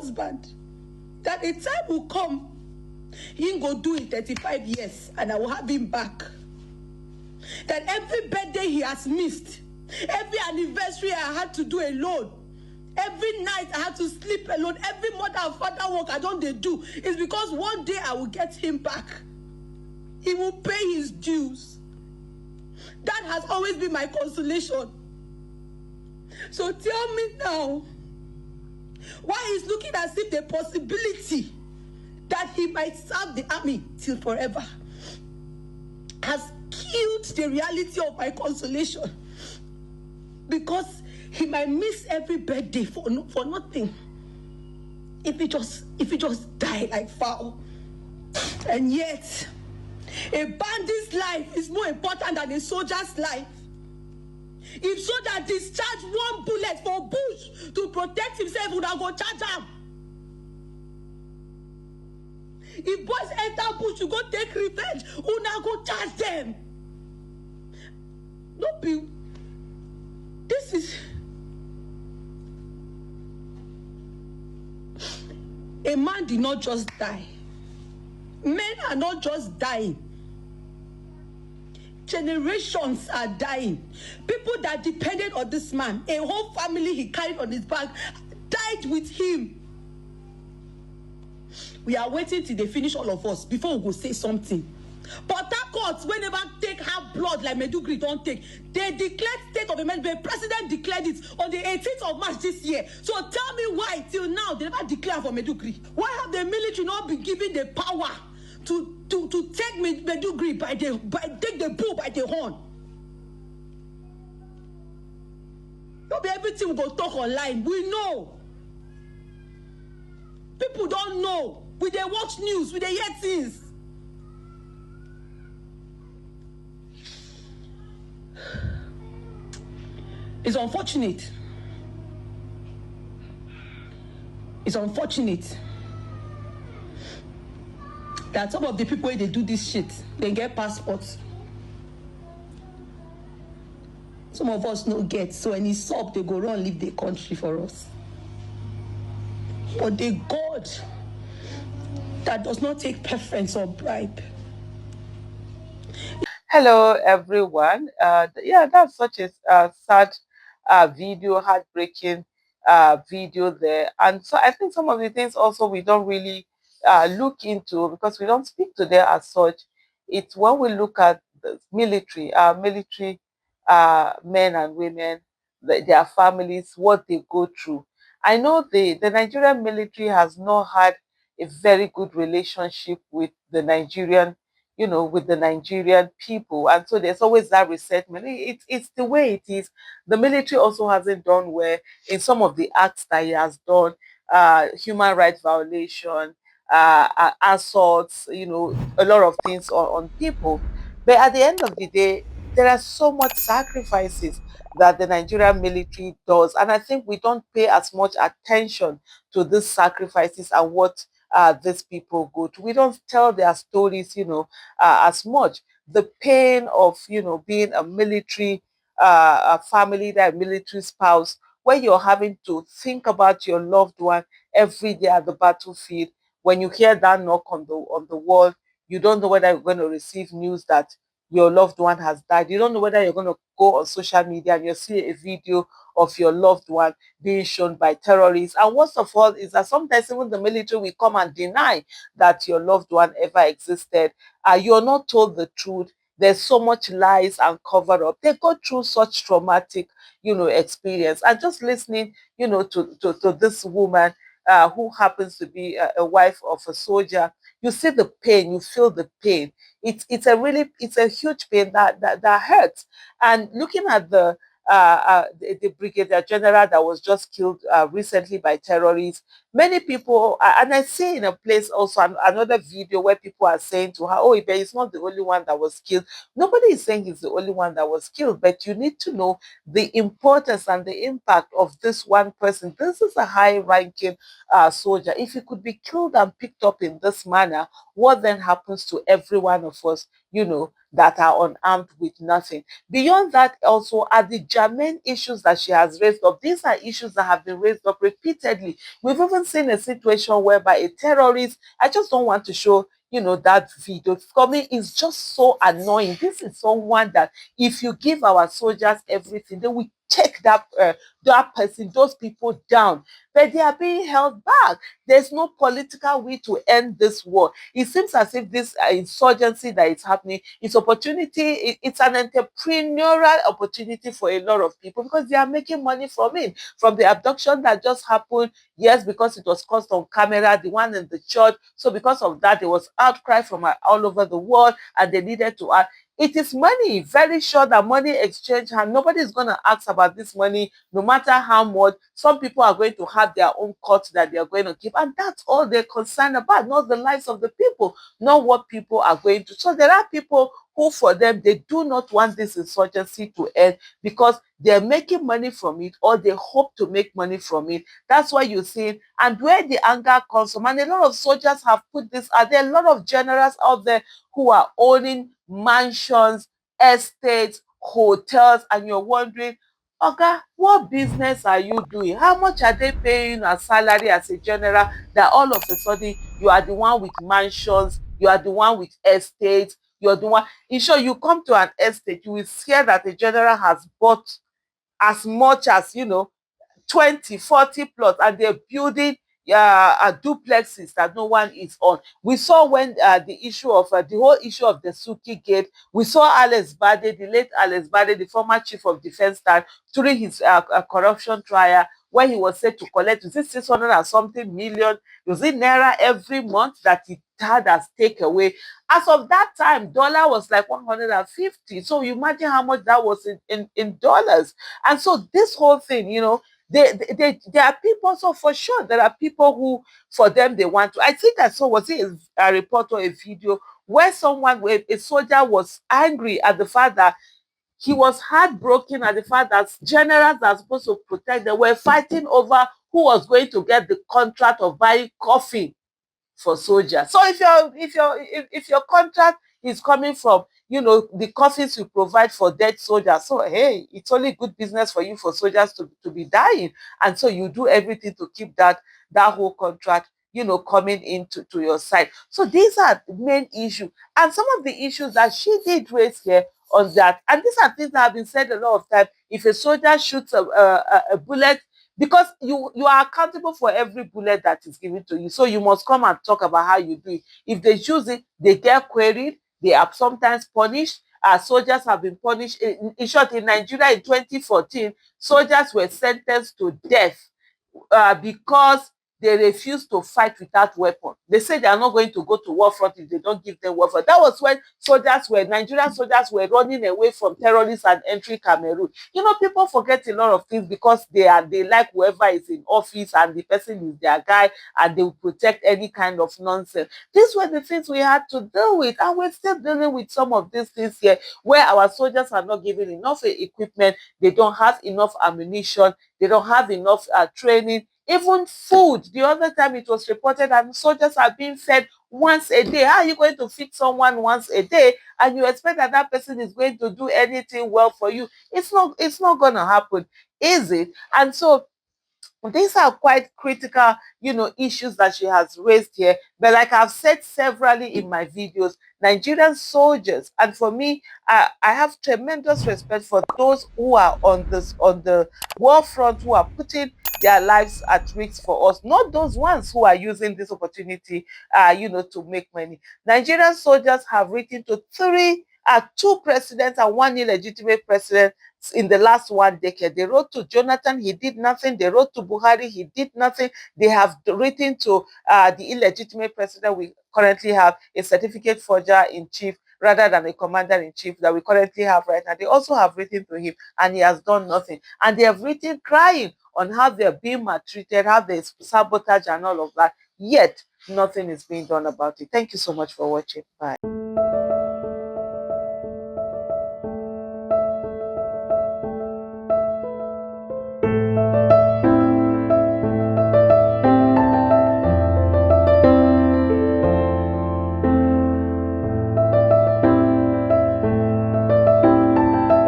husband that a time will come, he go do it 35 years and I will have him back. That every birthday he has missed, every anniversary I had to do alone, every night I had to sleep alone, every mother and father work I don't do, is because one day I will get him back. He will pay his dues. That has always been my consolation. So tell me now, why is looking as if the possibility that he might serve the army till forever has killed the reality of my consolation? Because he might miss every birthday for nothing. If he just die like fowl. And yet, a bandit's life is more important than a soldier's life. If soldier discharge one bullet for bush to protect himself, would I go charge him? If boys enter bush to go take revenge, una go charge them. No be. This is a man did not just die. Men are not just dying. Generations are dying. People that depended on this man, a whole family he carried on his back, died with him. We are waiting till they finish all of us before we go say something. But that court, whenever take half blood like Medugri don't take, they declared state of emergency. The president declared it on the 18th of March this year. So tell me why till now they never declare for Medugri. Why have the military not been given the power to take Medugri take the bull by the horn? Not be everything we go talk online. We know. People don't know. We they watch news, we they hear things. It's unfortunate. It's unfortunate that some of the people when they do this shit, they get passports. Some of us no get, so when it's up, they go run leave the country for us. But the God that does not take preference or bribe. Hello, everyone. Yeah, that's such a sad video, heartbreaking video there. And so I think some of the things also we don't really look into because we don't speak to them as such. It's when we look at the military, military men and women, their families, what they go through. I know the Nigerian military has not had a very good relationship with the Nigerian, with the Nigerian people. And so there's always that resentment. It's the way it is. The military also hasn't done well in some of the acts that he has done, human rights violation, assaults, a lot of things on people. But at the end of the day, there are so much sacrifices that the Nigerian military does. And I think we don't pay as much attention to these sacrifices and what these people go to. We don't tell their stories, as much. The pain of, being a military a family, that military spouse, where you're having to think about your loved one every day at the battlefield. When you hear that knock on the wall, you don't know whether you're going to receive news that your loved one has died. You don't know whether you're going to go on social media and you see a video of your loved one being shown by terrorists. And worst of all is that sometimes even the military will come and deny that your loved one ever existed. You're not told the truth. There's so much lies and cover up. They go through such traumatic, experience. And just listening, to this woman who happens to be a wife of a soldier, you see the pain, you feel the pain. It's a huge pain that hurts. And looking at the brigadier general that was just killed recently by terrorists, many people, and I see in a place also another video where people are saying to her, oh, but he's not the only one that was killed. Nobody is saying he's the only one that was killed, but you need to know the importance and the impact of this one person. This is a high ranking soldier. If he could be killed and picked up in this manner, what then happens to every one of us? that are unarmed with nothing. Beyond that, also are the germane issues that she has raised up. These are issues that have been raised up repeatedly. We've even seen a situation whereby a terrorist, I just don't want to show that video. It's coming is just so annoying. This is someone that if you give our soldiers everything, they will take that person, those people down, but they are being held back. There's no political way to end this war. It seems as if this insurgency that is happening is opportunity. It's an entrepreneurial opportunity for a lot of people because they are making money from it. From the abduction that just happened, yes, because it was caught on camera, the one in the church. So because of that, there was outcry from all over the world, and they needed to add. It is money, very sure that money exchange, and nobody is going to ask about this money, no matter how much. Some people are going to have their own cut that they are going to keep, and that's all they're concerned about, not the lives of the people, not what people are going to. So there are people who, for them, they do not want this insurgency to end because they're making money from it, or they hope to make money from it. That's why you're seeing, and where the anger comes from, and a lot of soldiers have put this out there, a lot of generals out there who are owning mansions, estates, hotels, and you're wondering, Oga, what business are you doing? How much are they paying as salary as a general that all of a sudden you are the one with mansions, you are the one with estates, you're the one. In short, you come to an estate, you will hear that a general has bought as much as 20, 40 plots, and they're building duplexes that no one is on. We saw when the issue of the whole issue of the Suki Gate, we saw Alex Bade, the late Alex Bade, the former chief of defense staff, during his corruption trial, where he was said to collect, is it 600 and something million, was it naira every month that he had as takeaway. As of that time, dollar was like 150. So you imagine how much that was in dollars. And so this whole thing, there are people, so for sure there are people who, for them, they want to. I think I saw, was it a report or a video where someone, where a soldier was angry at the fact that he was heartbroken at the fact that generals that are supposed to protect them were fighting over who was going to get the contract of buying coffee for soldiers. So if your contract is coming from the coffins you provide for dead soldiers, so hey, it's only good business for you, for soldiers to be dying, and so you do everything to keep that whole contract coming into to your side. So these are the main issues, and some of the issues that she did raise here on that, and these are things that have been said a lot of times. If a soldier shoots a bullet, because you are accountable for every bullet that is given to you, so you must come and talk about how you do it. If they choose it, they get queried, they are sometimes punished. Soldiers have been punished. In short, in Nigeria in 2014, soldiers were sentenced to death because they refuse to fight without weapon. They say they are not going to go to war front if they don't give them weapon. That was when Nigerian soldiers were running away from terrorists and entering Cameroon. People forget a lot of things because they like whoever is in office and the person is their guy, and they will protect any kind of nonsense. These were the things we had to deal with, and we're still dealing with some of these things here, where our soldiers are not given enough equipment, they don't have enough ammunition, they don't have enough training, even food. The other time it was reported that soldiers are being fed once a day. How are you going to feed someone once a day and you expect that that person is going to do anything well for you? It's not going to happen, is it? And so these are quite critical, issues that she has raised here. But like I've said severally in my videos, Nigerian soldiers, and for me, I have tremendous respect for those who are on the war front, who are putting their lives at risk for us, not those ones who are using this opportunity, to make money. Nigerian soldiers have written to two presidents and one illegitimate president in the last 1 decade. They wrote to Jonathan, he did nothing. They wrote to Buhari, he did nothing. They have written to the illegitimate president we currently have, a certificate forger in chief rather than a commander in chief that we currently have right now. They also have written to him, and he has done nothing. And they have written crying on how they're being maltreated, how there's sabotage and all of that. Yet nothing is being done about it. Thank you so much for watching. Bye.